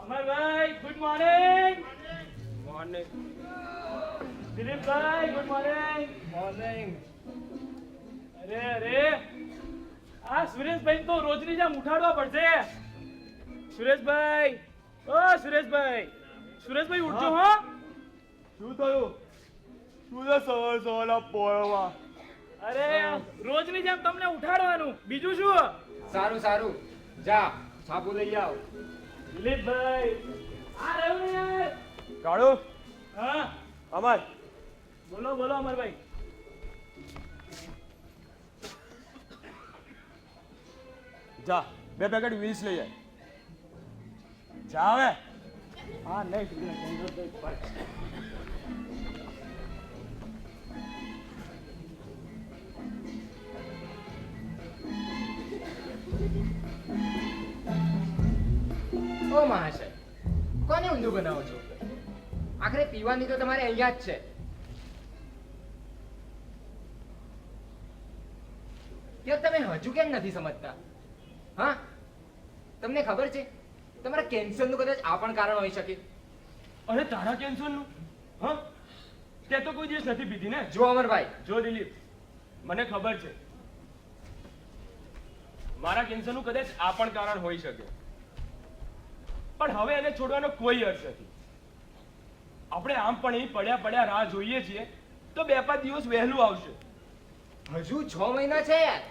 અમરભાઈ good morning. Morning. દિલીપભાઈ good morning. Morning. અરે આ સુરેશભાઈ તો રોજની જેમ ઉઠાડવા પડશે. સુરેશભાઈ, ઓ સુરેશભાઈ ઉઠજો હો. શું થયું? શું છે સવાર પોળમાં? અરે રોજની જેમ તમને ઉઠાડવાનું, બીજું શું? સારું જા સાબુ લઈ આવ. દિલીપભાઈ આ રહ્યું ને યાર. કાળુ, હા અમર, બોલો અમરભાઈ. જા 2 પેકેટ વીસ લઈ આય. જા હવે. હા નહીં ઓ મહાશય, કોને ઊંધું બનાવો છો? આખરે પીવાની તો તમારે અહીંયા જ છે. યાર તમે હજુ કેમ નથી સમજતા? હા, તમને ખબર છે તમારા કેન્સરનું કદાચ આ પણ કારણ હોઈ શકે. અરે તારા કેન્સરનું? હા તે તો કોઈ દિવસ નથી પીધી ને. જો અમરભાઈ, જો દિલીપ, મને ખબર છે મારા કેન્સરનું કદાચ આ પણ કારણ હોઈ શકે, પણ હવે એને છોડવાનો કોઈ અર્થ નથી. આપણે આમ પણ અહીં પડ્યા રાહ જોઈએ છીએ તો 2-5 દિવસ વહેલું આવશે. હજુ 6 મહિના છે યાર,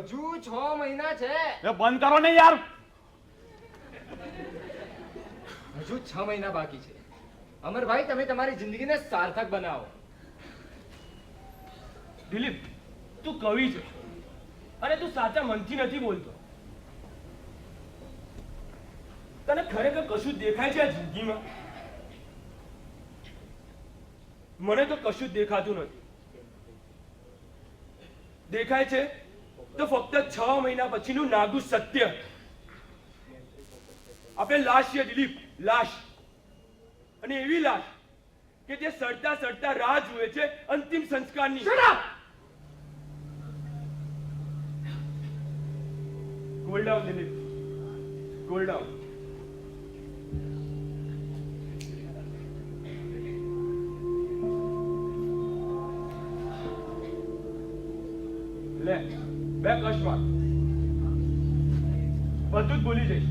હજુ 6 મહિના છે. એ બંધ કરો ને યાર. હજુ 6 મહિના બાકી છે. અમરભાઈ, તમે તમારી જિંદગીને સાર્થક બનાવો. દિલીપ, તું કવિ છે અને તું સાચા મનથી નથી બોલતો. તને ખરેખર કશું દેખાય છે આ જિંદગીમાં? મને તો કશું જ દેખાતું નથી. દેખાય છે તો ફક્ત 6 મહિના પછીનું નાગુ સત્ય. આપણે લાશ છે દિલીપ, લાશ. અને એવી લાશ કે જે સડતા રાહ જુએ છે અંતિમ સંસ્કારની. Cool down Dilip, cool down. લે 2 કશમાં બધું જ ભૂલી જઈશ.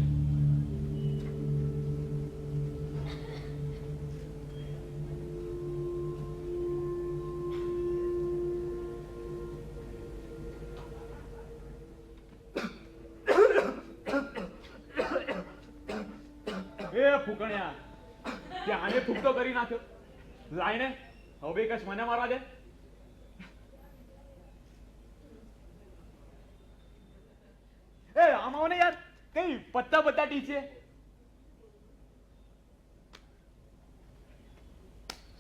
એ ફૂકણ્યા, ત્યાંને ફૂકતો કરી નાખ્યો. લાઈને હવે કશ મને મારવા દે. એ આમ આવો ને યાર, કઈ પત્તા ટીચે.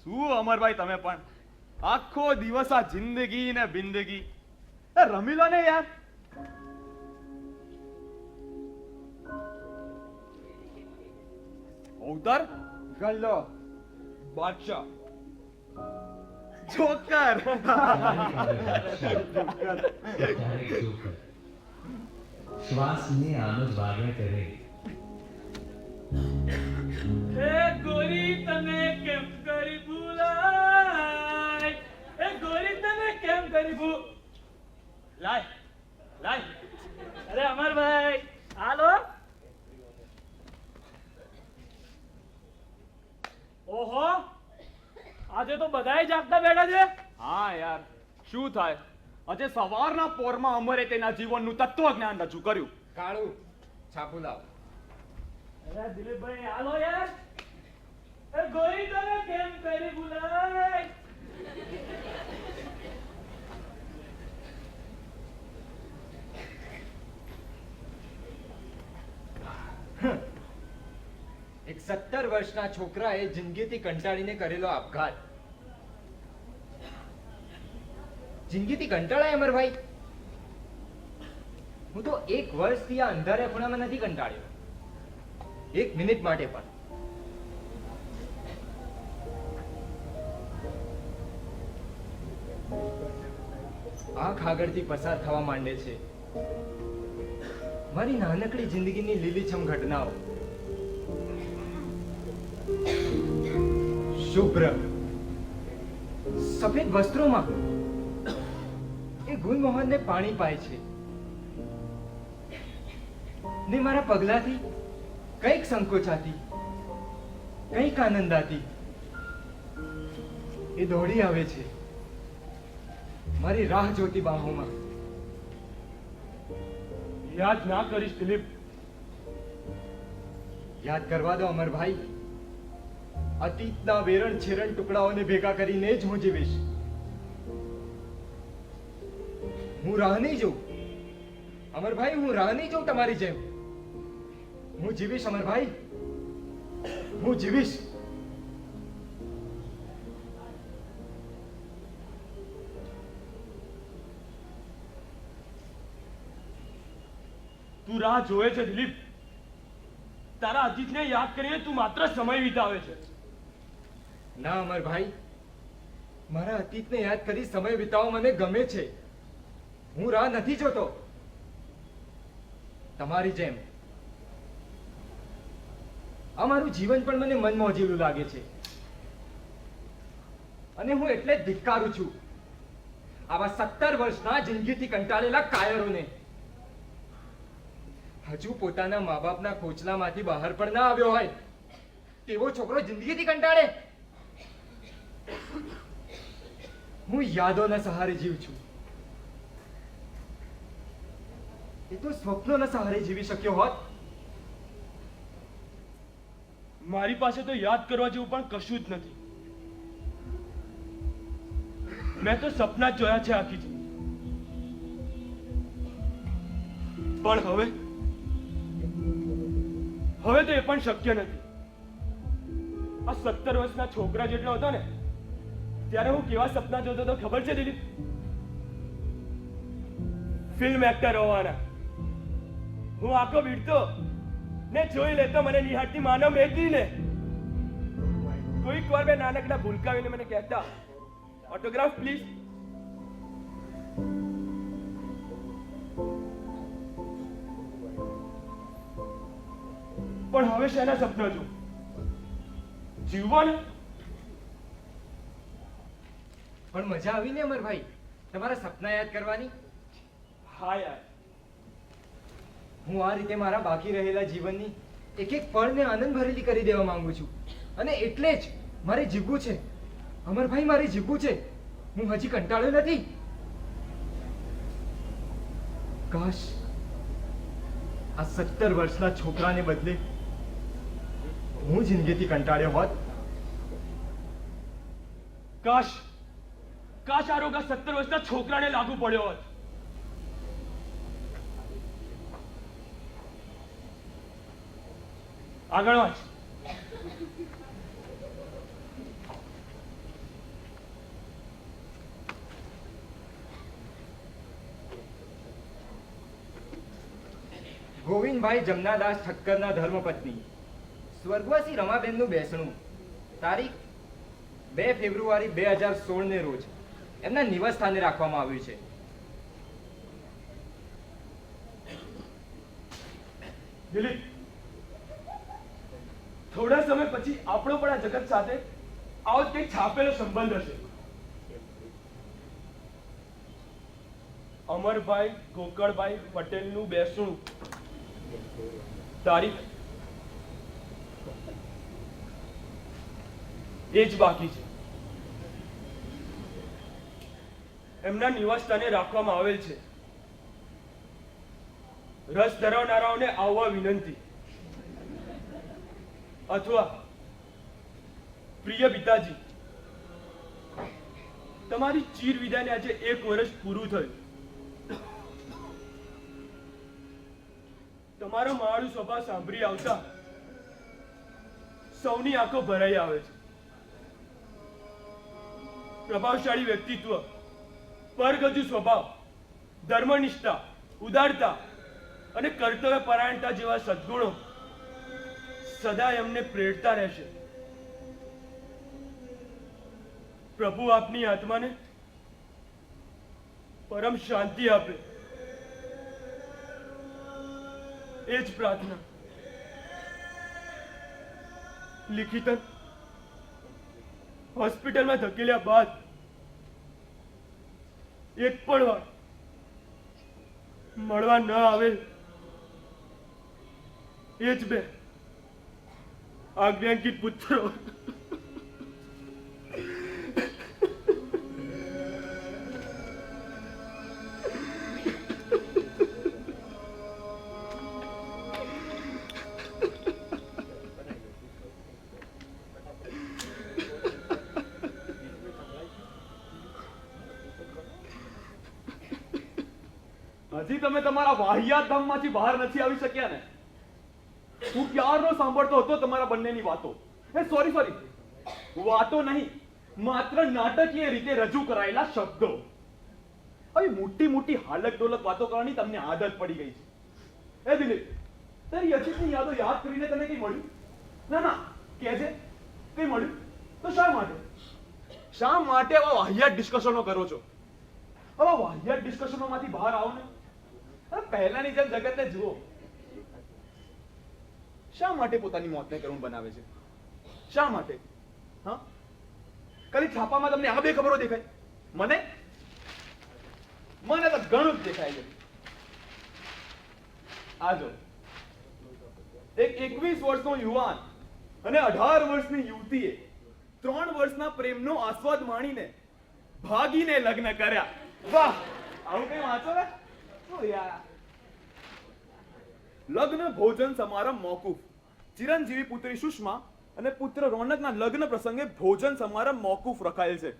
શું અમરભાઈ તમે પણ આખો દિવસ આ જિંદગી ને બિંદગી. એ રમી લો ને યાર. અવતાર ગલ્લો બાદશાહ જોકર. શ્વાસને આનંદ વાગ્યા કરે. હે ગોરી તને કેમ કરી ભૂલાય, હે ગોરી તને કેમ કરી લાય. અરે અમરભાઈ હાલો. ઓહો, આજે તો બધાય જાગતા બેઠા છે. હા યાર, શું થાય? આજે સવારના પોરમાં અમરે તેના જીવનનું તત્વજ્ઞાન રજૂ કર્યું. કાળુ, છાપુ લાવ. અરે દિલીપભાઈ હાલો યાર. હે ગોરી તને કેમ કરી ભૂલાય. એક 17 વર્ષના છોકરાએ જિંદગીથી કંટાળીને કરેલો આપઘાત. જિંદગીથી કંટાળાય અમરભાઈ? હું તો 1 વર્ષથી આ અંધારા ખૂણામાં નથી કંટાળ્યો, 1 મિનિટ માટે પણ. આંખ આગળથી પસાર થવા માંડે છે મારી નાનકડી જિંદગીની લીલીછમ ઘટનાઓ. શુભ્ર સફેદ વસ્ત્રોમાં એ ગુલમોહનને પાણી પાય છે ને મારા પગલાથી કંઈક સંકોચાતી કંઈક આનંદાતી એ દોડી આવે છે મારી રાહ જોતી બાહોમાં. યાદ ના કરીશ દિલીપ. યાદ કરવા દો અમરભાઈ. અતીતના વેરણ છેરણ ટુકડાઓને ભેગા કરીને જ હું જીવીશ. હું રાહ નહીં જોઉં અમરભાઈ, હું રાહ નહીં જોઉં તમારી જેમ. હું જીવીશ અમરભાઈ, હું જીવીશ. તું રાહ જોવે છે દિલીપ. તારા અતીતને યાદ કરીને તું માત્ર સમય વિતાવે છે. ના અમરભાઈ, મારા અતીતને યાદ કરી સમય વિતાવવો મને ગમે છે. હું રાહ નથી જોતો તમારી જેમ. અમારું જીવન પણ મને મનમોજીલું લાગે છે અને હું એટલે જ ધિક્કારું છું આવા 17 વર્ષના જિંદગીથી કંટાળેલા કાયરોને. હજુ પોતાના મા બાપના ખોચલામાંથી બહાર પણ ના આવ્યો હોય તેવો છોકરો જિંદગીથી કંટાળે. હું યાદોના સહારે જીવ છું. એ તો સ્વપ્નોના સહારે જીવી શક્યો હોત. મારી પાસે તો યાદ કરવા જેવું પણ કશું જ નથી. મેં તો સપના જ જોયા છે આખી જિંદગી. પણ હવે તો એ પણ શક્ય નથી. આ 17 વર્ષના છોકરા જેટલો હતો ને ત્યારે હું કેવા સપના જોતો હતો ખબર છે દિલીપ? ફિલ્મ એક્ટર હોવાના. હું આંખો વીડતો ને જોઈ લેતો મને નિહાળતી માનવ મેદનીને. કોઈક વાર મેં નાનકડા ભૂલકાવીને મને કહેતા, ઓટોગ્રાફ પ્લીઝ. પણ હવે શેના સપના છું? જીવવાના. પણ મજા આવી ને અમરભાઈ તમારા સપના યાદ કરવાની? હા યાર. હું આ રીતે મારા બાકી રહેલા જીવનની એક એક પળને આનંદ ભરેલી કરી દેવા માંગુ છું અને એટલે જ મારે જીવવું છે અમરભાઈ, મારે જીવવું છે. હું હજી કંટાળ્યો નથી. કાશ આ 17 વર્ષના છોકરાને બદલે હું જિંદગીથી કંટાળ્યો હોત. કાશ કાશ આ રોગ આ 17 વર્ષના છોકરાને લાગુ પડ્યો હોત. આગળ વાંચ. ગોવિંદભાઈ જમનાદાસ ઠક્કરના ધર્મપત્ની સ્વર્ગવાસી રમાબેનનું બેસણું તારીખ 2 ફેબ્રુઆરી 2016 ને રોજ એમના નિવાસ સ્થાને રાખવામાં આવ્યું છે. દિલીપ, થોડા સમય પછી આપણો પણ આ જગત સાથે આવો જ કંઈક છાપેલો સંબંધ હશે. અમરભાઈ ગોકળભાઈ પટેલનું બેસણું તારીખ એ જ બાકી છે. એમના નિવાસ સ્થાને રાખવામાં આવેલ છે. રસ ધરાવનારાઓને આવવા વિનંતી. અથવા પ્રિય પિતાજી, તમારી ચીર વિદાયને આજે 1 વર્ષ પૂરું થયું. તમારો મારું સ્વભાવ સાંભળી આવતા સૌની આંખો ભરાઈ આવે છે. પ્રભાવશાળી વ્યક્તિત્વ, પરગજુ સ્વભાવ, ધર્મનિષ્ઠા, ઉદારતા અને કર્તવ્ય પરાયણતા જેવા સદ્ગુણો સદા એમને પ્રેરતા રહેશે. પ્રભુ આપની આત્માને પરમ શાંતિ આપે, એ જ પ્રાર્થના. લિખિતન હોસ્પિટલમાં ધકેલ્યા બાદ એક પણ વાર મળવા ન આવે એ જ બે આજ્ઞાંકિત પુત્રો. હજી તમે તમારા વાહિયાત ધામમાંથી બહાર નથી આવી શક્યા ને? હું ક્યારનો સાંભળતો હતો તમારા બંનેની વાતો. સોરી વાતો નહીં, માત્ર નાટકીય રીતે રજૂ કરાયેલા શબ્દો. આવી મોટી મોટી હાલક ડોલક વાતો કરવાની તમને આદત પડી ગઈ છે. દિલીપ, તારી અજીતની યાદો યાદ કરીને તને કઈ મળ્યું? ના કહેજે, કઈ મળ્યું તો શા માટે આવા વાહિયાત ડિસ્કશનો કરો છો? આવા વાહિયાત ડિસ્કશનોમાંથી બહાર આવો ને. પહેલાની જેમ જગતને જુઓ. શા માટે પોતાની મોતને કરુણ બનાવે છે? શા માટે? હા, ખાલી છાપામાં તમને આ બે ખબરો દેખાય? મને તો ઘણું જ દેખાય છે. આ જો, એક 21 વર્ષનો યુવાન અને 18 વર્ષની યુવતીએ 3 વર્ષના પ્રેમનો આસ્વાદ માણીને ભાગીને લગ્ન કર્યા. વાહ, આવું કઈ વાંચો ને? લગ્ન ભોજન સમારંભ મોકૂફ. ચિરંજીવી પુત્રી સુષ્મા અને પુત્ર રોનકના લગ્ન પ્રસંગે ભોજન સમારંભ મોકૂફ રખાયેલ છે.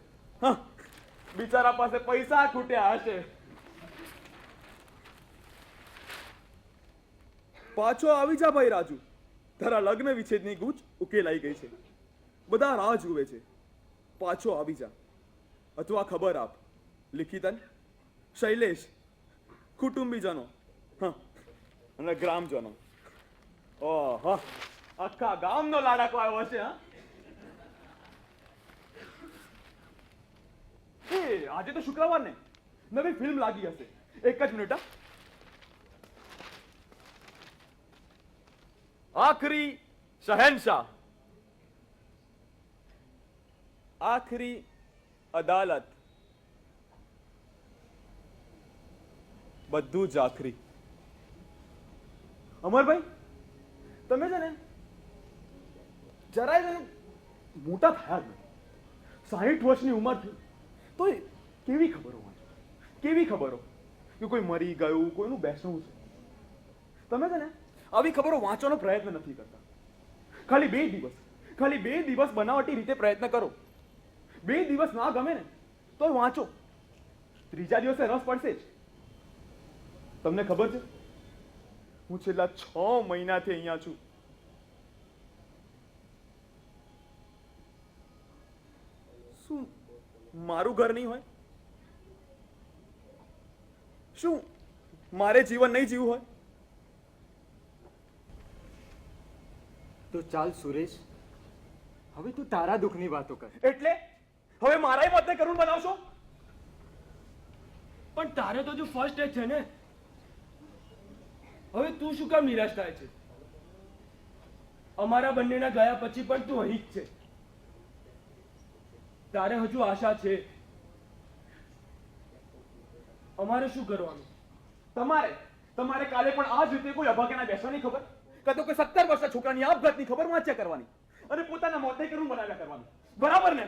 બિચારા પાસે પૈસા ખૂટ્યા હશે. પાછો આવી જા ભાઈ રાજુ, તારા લગ્ન વિચ્છેદની ગૂંચ ઉકેલાઈ ગઈ છે. બધા રાહ જુએ છે. પાછો આવી જા અથવા ખબર આપ. લિખિતન, શૈલેષ, કુટુંબીજનો અને ગ્રામજનો. ઓહો, આખા ગામનો લાડાકો આવ્યો હશે. આજે તો શુક્રવાર ને, નવી ફિલ્મ લાગી હશે. એક જ મિનિટ. આખરી શહેનશાહ, આખરી અદાલત, બધું જ આખરી. અમરભાઈ, તમે છે ને જરાય મોટા થયા જ નથી. 60 વર્ષની ઉંમર થઈ તો કેવી ખબરો વાંચો, કેવી ખબરો કે કોઈ મરી ગયું, કોઈનું બેસવું છે. તમે છે ને આવી ખબરો વાંચવાનો પ્રયત્ન નથી કરતા. ખાલી 2 દિવસ બનાવટી રીતે પ્રયત્ન કરો. 2 દિવસ ના ગમે ને તો વાંચો, ત્રીજા દિવસે રસ પડશે જ. તમને ખબર છે, હું છેલ્લા 6 મહિનાથી અહીંયા છું. શું મારું ઘર નહીં હોય? શું મારે જીવન નહીં જીવવું હોય? તો ચાલ સુરેશ, હવે તું તારા દુઃખની વાતો કર. એટલે હવે મારાય મોતને કરુણ બનાવશો? પણ તારે તો જો ફર્સ્ટ એજ છે ને, હવે તું શું કામ નિરાશ થાય છે? અમારા બંનેના ગયા પછી પણ તું અહીં જ છે. તારે હજુ આશા છે. અમારે શું કરવાનું? તમારે કાલે પણ આ જ રીતે કોઈ અભાગ્યના બેસવાની ખબર, કાં તો કોઈ 17 વર્ષના છોકરાની આપઘાતની ખબર વાંચ્યા કરવાની અને પોતાના મોતને કરુણ બનાવ્યા કરવાનું. બરાબર ને?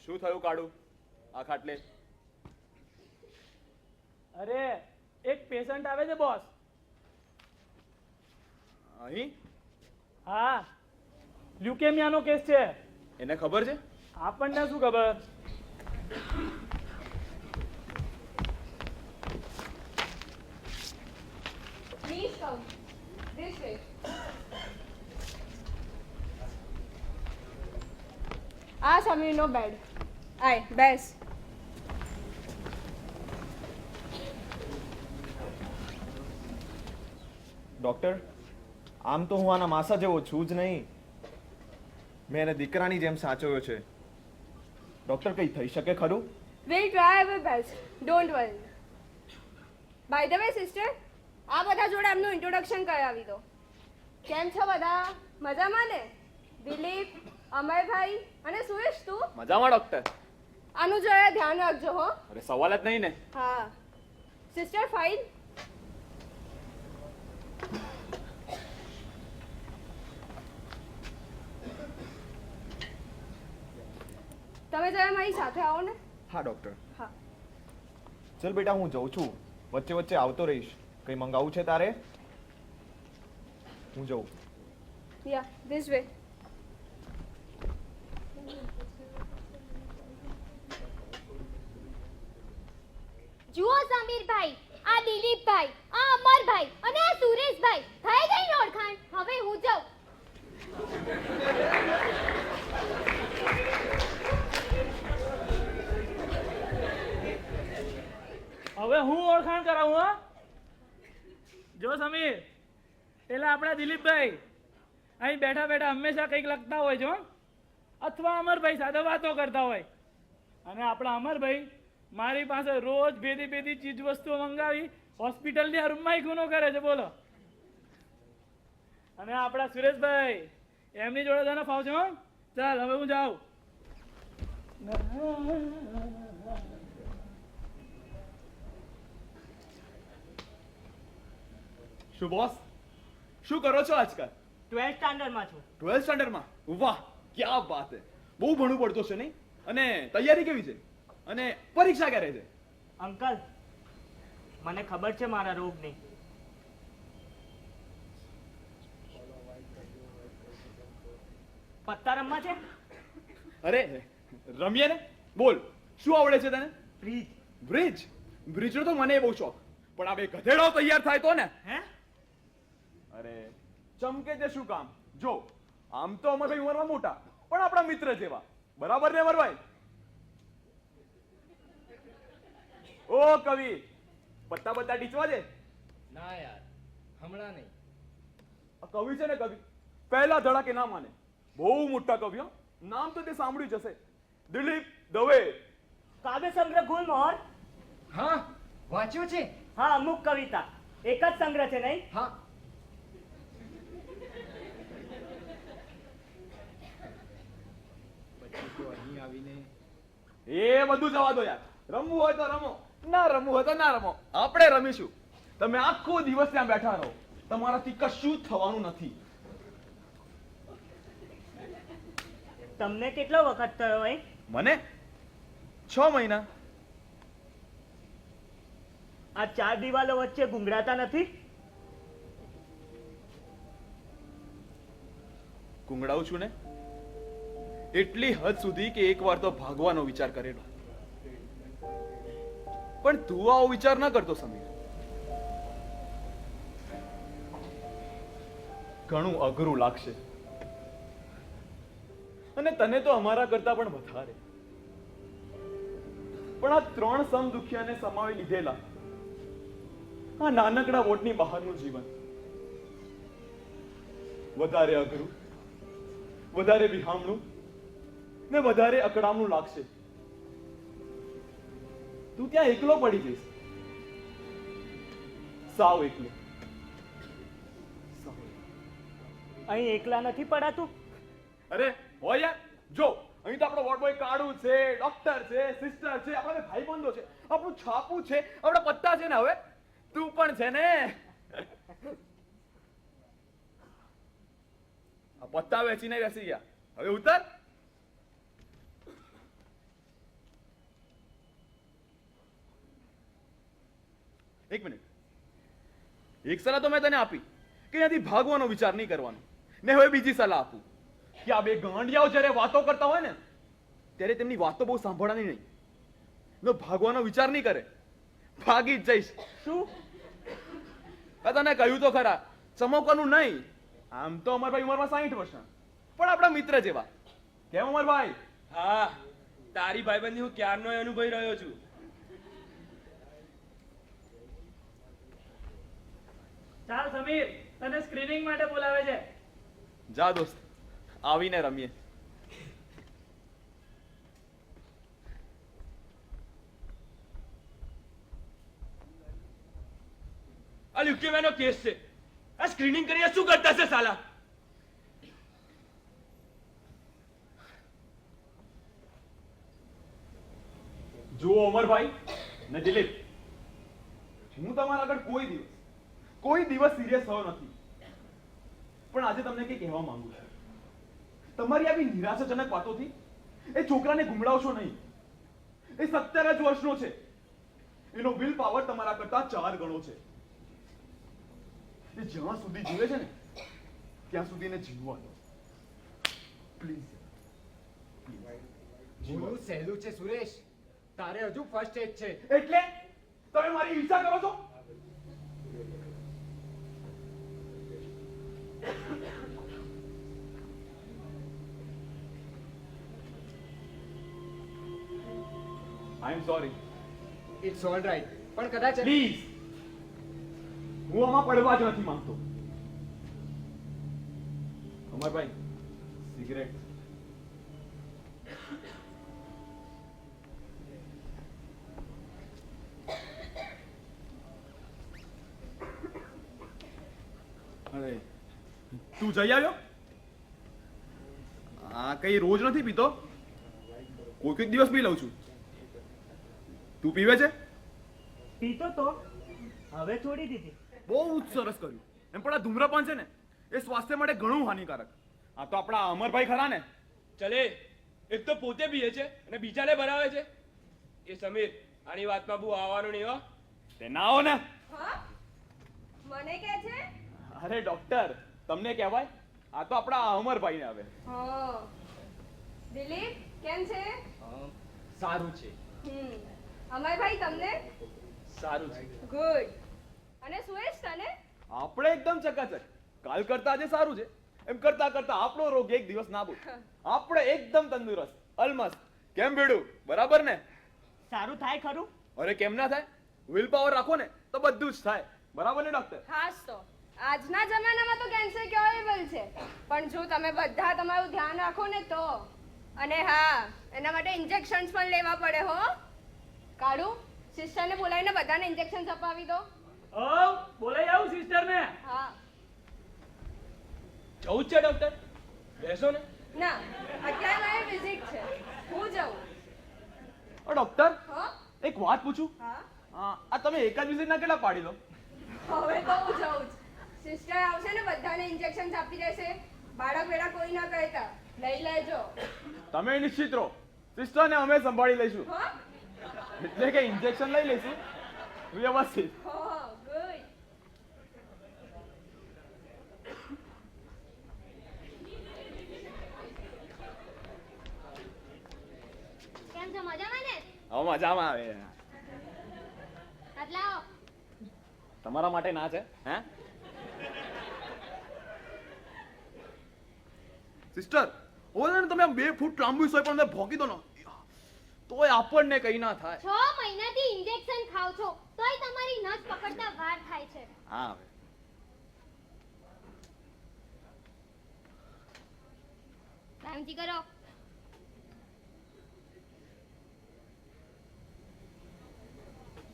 શું થયું કાળુ આ ખાટલે? અરે એક પેશન્ટ આવે છે બોસ. અહીં? હા, લ્યુકેમિયાનો કેસ છે. એને ખબર છે? આપણને શું ખબર? Please come this way. આ સમીરનો બેડ. આય બેસ. ડોક્ટર, આમ તો હું આના માસા જેવો છું જ નહીં. મેં એને દીકરાની જેમ સાચવ્યો છે. ડોક્ટર, કંઈ થઈ શકે ખરું? We'll try our best. Don't worry. By the way, sister, આ બધા જોડે એમનું ઇન્ટ્રોડક્શન કરાવી દો. કેમ છો બધા? મજામાં ને? દિલીપ, અમરભાઈ અને સુરેશ તું? મજામાં ડોક્ટર. આનું જરા ધ્યાન રાખજો હો. અરે સવાલ જ નહીં ને. હા. Sister file. તમે જરા મારી સાથે આવો ને. હા ડોક્ટર. હા. ચલ બેટા, હું જઉં છું. વચ્ચે વચ્ચે આવતો રહીશ. કંઈ મંગાવું છે તારે? હું જઉં. Yeah, this way. જુઓ સમીરભાઈ, આ દિલીપભાઈ, આ અમરભાઈ અને આ સુરેશભાઈ, થઈ ગઈ ને ઓળખાણ. હવે હું જાઉં. હવે હું ઓળખાણ કરાવું હા. જો સમીર, પેલા આપણા દિલીપભાઈ અહીં બેઠા બેઠા હંમેશા કંઈક લખતા હોય છે હો. અથવા અમરભાઈ સાથે વાતો કરતા હોય. અને આપણા અમરભાઈ મારી પાસે રોજ ભેદી ભેદી ચીજ વસ્તુઓ મંગાવી હોસ્પિટલની રૂમમાં ખૂનો કરે છે બોલો. અને આપણા સુરેશભાઈ એમની જોડે તને ફાવ છે હો. ચાલ હવે હું જાઉં. શું બોસ, શું કરો છો આજકાલ? 12th સ્ટાન્ડર્ડમાં છું. 12th સ્ટાન્ડર્ડમાં? વાહ, ક્યાં વાત છે. બહુ ભણવું પડતું છે નહીં? અને તૈયારી કેવી છે? અને પરીક્ષા ક્યારે છે? અંકલ, મને ખબર છે મારા રોગની. પત્તા રમવા છે? અરે રમીએ ને. બોલ, શું આવડે છે તને? પ્લીઝ. બ્રિજ? બ્રિજનો તો મને બહુ શોખ. પણ આ બે ગધેડાઓ તૈયાર થાય તો ને. હે? અરે ચમકે તે શું કામ? જો, આમ તો અમરભાઈ ઉંમરમાં મોટા, પણ આપણા મિત્ર જેવા. બરાબર ને અમરભાઈ? ઓ કવિ, પત્તા બત્તા ટીચવા છે? ના યાર, હમણાં નહીં. આ કવિ છે ને કવિ, પહેલા ધડાકે ના માને. બહુ મોટા કવિ હો. નામ તો તે સાંભળ્યું જ હશે. દિલીપ દવે. કાવ્ય સંગ્રહ ગુલમોહર? હા, વાંચ્યું છે. હા, અમુક કવિતા. એક જ સંગ્રહ છે નહીં? હા. એ બધું જવા દો યાર. રમવું હોય તો રમો, ના રમવું હોય તો ના રમો. આપણે રમીશું. તમે આખો દિવસ ત્યાં બેઠા રહો, તમારાથી કશું થવાનું નથી. તમને કેટલો વખત થયો હોય? મને 6 મહિના. આ 4 દિવાલો વચ્ચે ગુંગળાતા નથી? ગુંગળાવું છું ને એટલી હદ સુધી કે એકવાર તો ભાગવાનો વિચાર કરેલો. પણ તું આવો વિચાર ન કરતો સમીર. ઘણું અઘરું લાગશે, અને તને તો અમારા કરતા પણ વધારે. પણ આ 3 સમદુખિયાને સમાવી લીધેલા આ નાનકડા વોટની બહારનું જીવન વધારે અઘરું, વધારે વિહામણું ને વધારે અકળામણું લાગશે. તું ત્યાં એકલો પડી જઈશ, સાવ એકલો. અહીં એકલા નથી પડાતું? અરે હોય યાર. જો અહીં તો આપણો વોર્ડ બોય કાળુ છે, ડોક્ટર છે, સિસ્ટર છે, આપણા ભાઈબંધો છે, આપણું છાપું છે, આપણા પત્તા છે ને. હવે તું પણ છે ને. આ પત્તા વેચીને બેસી ગયા. હવે ઉતર. એક મિનિટ. એક સલાહ તો મેં તને આપી કે ત્યાંથી ભાગવાનો વિચાર નહીં કરવાનો. ને હવે બીજી સલાહ આપું કે આ બે ગાંડિયાઓ જ્યારે વાતો કરતા હોય ને ત્યારે તેમની વાતો બહુ સાંભળવાની નહીં. નો ભાગવાનો વિચાર નહીં કરે, ભાગી જ જઈશ. શું? તને કહ્યું તો ખરા, ચમકવાનું નહીં. આમ તો અમરભાઈ ઉંમરમાં 60 વર્ષના, પણ આપણા મિત્ર જેવા. કેમ અમરભાઈ? હા, તારી ભાઈબંધી હું ક્યારનો અનુભવી રહ્યો છું. ચાલ સમીર, તને સ્ક્રીનિંગ માટે બોલાવે છે. જા દોસ્ત, આવીને રમીએ. આ લ્યુકેમિયાનો કેસ છે. આ સ્ક્રીનિંગ કરીને શું કરતા છે સાલા? જુઓ અમરભાઈ ને દિલીપ, હું તમારા આગળ કોઈ દિવસ સિરિયસ થયો નથી, પણ આજે તમને કંઈ કહેવા માંગુ છું. તમારી આવી નિરાશાજનક વાતોથી એ છોકરાને ગુમડાવશો નહીં. એ 17 જ વર્ષનો છે. એનો વિલ પાવર તમારા કરતા 4 ગણો છે. એ જ્યાં સુધી જીવે છે ને ત્યાં સુધી એને જીવવા દો પ્લીઝ. બોલું સહેલું છે સુરેશ, તારે હજુ ફર્સ્ટ એજ છે. એટલે તમે મારી હિંસા કરો છો? I am sorry. It's all right, પણ કદાચ પ્લીઝ, હું આમાં પડવા જ નથી માંગતો. અમરભાઈ, સિગરેટ. અરે તું જઈ આવ્યો? આ કઈ રોજ નથી પીતો, કોઈ દિવસ પી લઉં છું. તું પીવે છે? પીતો તો હવે છોડી દીધી. બહુ જ સરસ કર્યું. એમ પણ આ ધૂમ્રપાન છે ને એ સ્વાસ્થ્ય માટે ઘણું હાનિકારક. આ તો આપણા અમરભાઈ ખરા ને. ચલે, એક તો પોતે પીએ છે અને બીજાને ભરાવે છે. એ સમીર, આની વાતમાં બહુ આવવાનું નહીં હો. તે ના હો ને. હા, મને કે છે? અરે ડોક્ટર, તમને કહેવાય. આ તો આપણા અમરભાઈ ને આવે. હા. દિલીપ કેમ છે? સારું છે. અમરભાઈ તમને? સારું છે. ગુડ. અને સુરેશ તને? આપણે એકદમ ચકાચક. કાલ કરતા આજે સારું છે. એમ કરતા કરતા આપણો રોગ એક દિવસ નાબૂદ. આપણે એકદમ તંદુરસ્ત, અલમસ્ત. કેમ બેડું, બરાબર ને? સારું થાય ખરું? અરે કેમ ના થાય? વિલ પાવર રાખો ને તો બધું જ થાય. બરાબર ને ડોક્ટર? હાસ તો આજના જમાનામાં તો કેન્સર ક્યોરેબલ છે, પણ જો તમે બધા તમારું ધ્યાન રાખો ને તો. અને હા, એના માટે ઇન્જેક્શન્સ પણ લેવા પડે હો. કાળુ, સિસ્ટરને બોલાવીને બધાને ઇન્જેક્શન્સ અપાવી દો. ઓ, બોલાઈ આવું સિસ્ટરને. હા. જવું જ છે ડોક્ટર? બેસો ને. ના, અત્યારે મારી વિઝિટ છે, હું જાઉં. ડોક્ટર, હો? એક વાત પૂછું. હા, આ તમે એક જ વિઝિટના કેટલા પાડી લો? હવે તો હું જાઉં જ. સિસ્ટર આવશે ને બધાને ઇન્જેક્શન્સ આપી દેશે. બાળક વેળા કોઈ ના કહેતા, લઈ લેજો. તમે નિશ્ચિત રહો, સિસ્ટરને અમે સંભાળી લઈશું. હો? એટલે કે ઇન્જેક્શન લઈ લઈશું વ્યવસ્થિત. હો, ગુડ. કેમ છો, મજામાં ને? હવે મજામાં આવે. આટલા આવો. તમારા માટે ના છે હે સિસ્ટર? ઓલે તમે આમ 2 ફૂટ લાંબુ સોય પણ મને ભોકી દો ને તોય આપણને કઈ ના થાય. 6 મહિનાથી ઇન્જેક્શન ખાવ છો તોય તમારી નસ પકડતા વાર થાય છે. હા હવે શાંતિ કરો.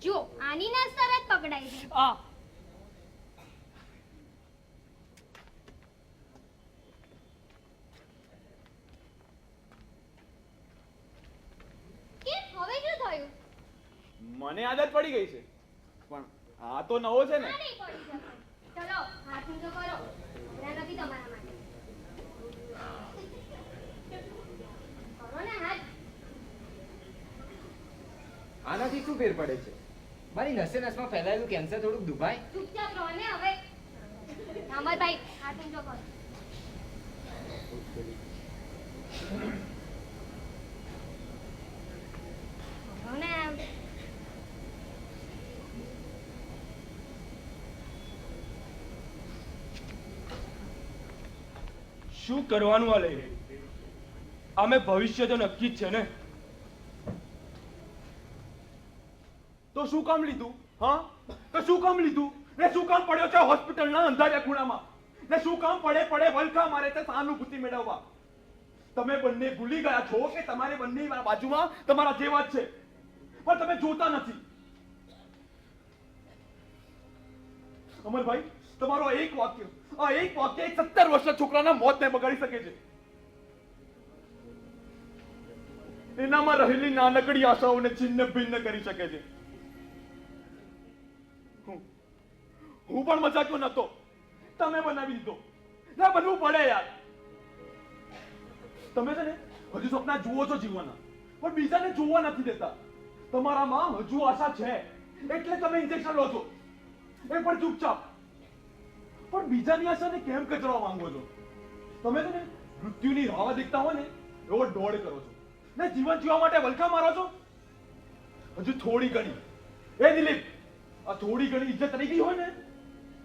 જો આની નસ તરત પકડાઈ છે. કેમ હવે શું થયું? મને આદત પડી ગઈ છે પણ આ તો નવો છે ને. આ નહીં પડી શકે. ચલો હાથ ઊંચો કરો. આ નથી તમારા માટે. કરો ને હાથ. આનાથી શું ફેર પડે છે? મારી નસે નસમાં ફેલાયેલું કેન્સર થોડુંક દુભાય. ચૂપચાપ રહો ને હવે. અમરભાઈ હાથ ઊંચો કરો. કરો ને એમ. શું કરવાનું આ લઈને? અમે ભવિષ્ય તો નક્કી જ છે ને. તો શું કામ લીધું? હા, તો શું કામ લીધું? ને શું કામ પડ્યો છે હોસ્પિટલના અંધારિયા ખૂણામાં? ને શું કામ પડે વલખા મારે છે સહાનુભૂતિ મેળવવા? તમે બંને ભૂલી ગયા છો કે તમારી બંને બાજુમાં તમારા જેવા જ છે, પણ તમે જોતા નથી. અમરભાઈ, તમારો એક વાક્ય, આ એક વાક્ય એક 17 વર્ષના છોકરાના મોતને બગાડી શકે છે. એનામાં રહેલી નાનકડી આશાઓને છિન્ન ભિન્ન કરી શકે છે. હું પણ મજાક્યો નતો, તમે બનાવી દીધો. ના બનવું પડે યાર. તમે છે ને હજુ સપના જુઓ છો જીવવાના, પણ બીજાને જોવા નથી દેતા. તમારામાં હજુ આશા છે એટલે તમે ઇન્જેક્શન લો છો, એ પણ ચૂપચાપ. પણ બીજાની આશાને કેમ કચડવા માંગો છો? તમે છે ને મૃત્યુની રાહ દેખતા હોય ને એવો દોડ કરો છો, ને જીવન જીવવા માટે વલખા મારો છો. હજુ થોડી ઘણી, એ દિલીપ, આ થોડી ઘણી ઇજ્જત રહી ગઈ હોય ને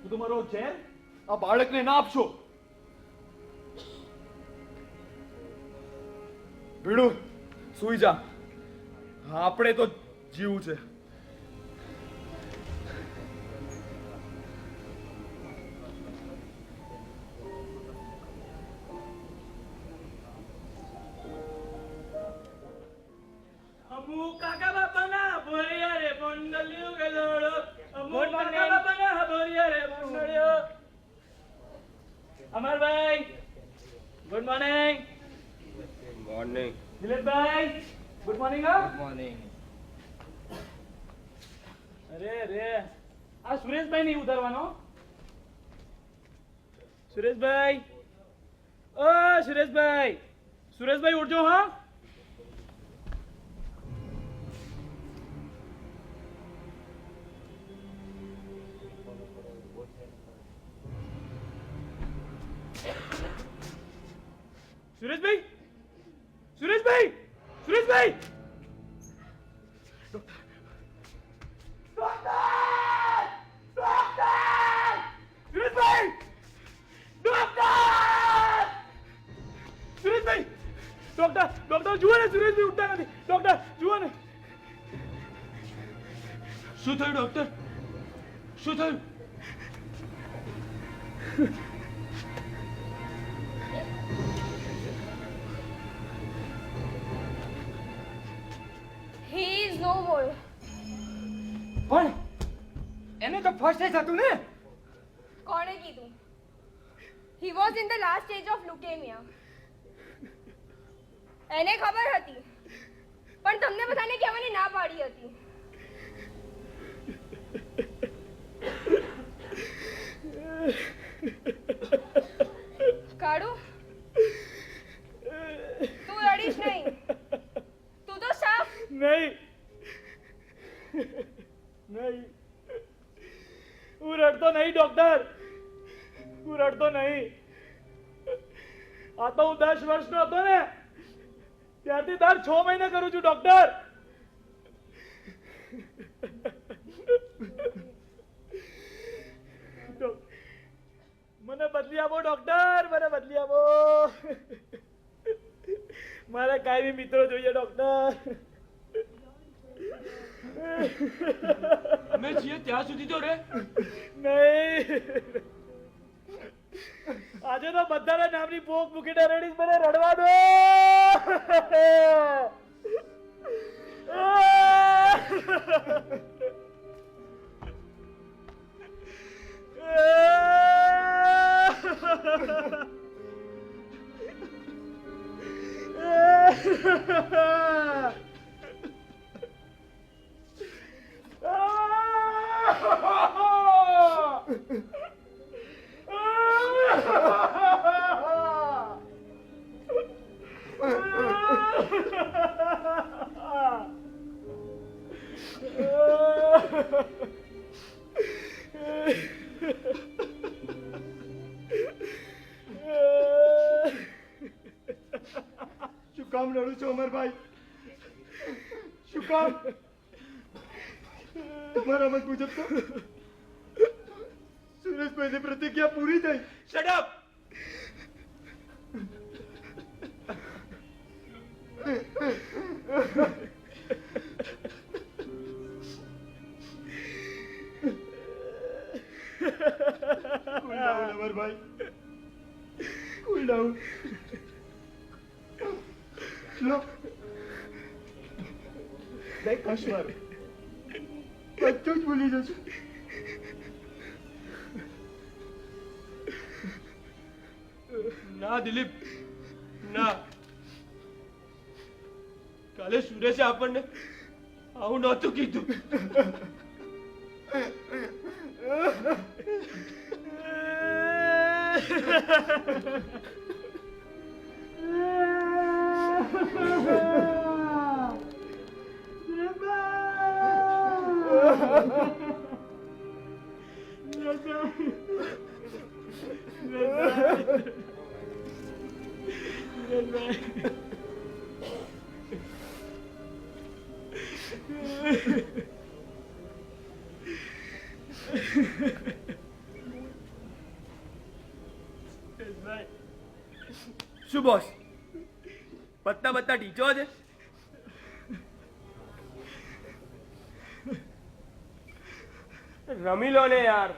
તો તમારો ઝેર આ બાળકને ના આપશો. ભીડુ, સુઈ જા. આપણે તો જીવું છે. અમુક કાકા બાપાના ભોરિયા રે બંડલિયું ગલોડો. અમુક Good morning. કાકા બાપાના ભોરિયા રે બંડલિયો. અમરભાઈ, ગુડ મોર્નિંગ. મોર્નિંગ. દિલીપભાઈ, ગુડ મોર્નિંગ. Good morning. અરે આ સુરેશભાઈ નહીં ઉતારવાનો. સુરેશભાઈ, ઓ સુરેશભાઈ, સુરેશભાઈ ઉઠજો. હા, સુરેશભાઈ, સુરેશભાઈ, સુરેશભાઈ. સુરેશભાઈ, સુરેશભાઈ, ડોક્ટર જુઓ ને, સુરેશભાઈ ઉઠતા નથી. ડોક્ટર જુઓ ને. શું થયું ડોક્ટર? શું થયું? He is no more. પણ એને તો ફર્સ્ટ એજ હતું ને. કોણે કીધું? He was in the last stage of leukemia. એને ખબર હતી, પણ તમને બધાને કહેવાની ના પાડી હતી. કાળુ, તું રડીશ નહીં. તું તો સાફ. નહીં, હું રડતો નહીં ડોક્ટર, હું રડતો નહીં. આ તો હું 10 વર્ષનો હતો ને ત્યારથી દર 6 મહિને કરું છું ડોક્ટર. મને બદલી આપો ડોક્ટર, મને બદલી આપો. મારે કાયમી મિત્રો જોઈએ ડોક્ટર. અમે છીએ ત્યાં સુધી તો રે. નહીં, આજે તો બધાના નામની પોક મૂકીને રેડીશ, મને રડવા દો. શું કામ રડું છો અમરભાઈ? શું કામ? તમારા મત મુજબ તો સુરેશભાઈની પ્રતિજ્ઞા પૂરી થઈ. Shut up. Cool down Amarbhai, cool down. લો, લાઈક કશ્મર બધું જ ભૂલી જશું. ના દિલીપ, ના. કાલે સુરેશે આપણને આવું નહોતું કીધું. શું બોસ, પત્તા બત્તા ટીચો છે? રમી લો ને યાર.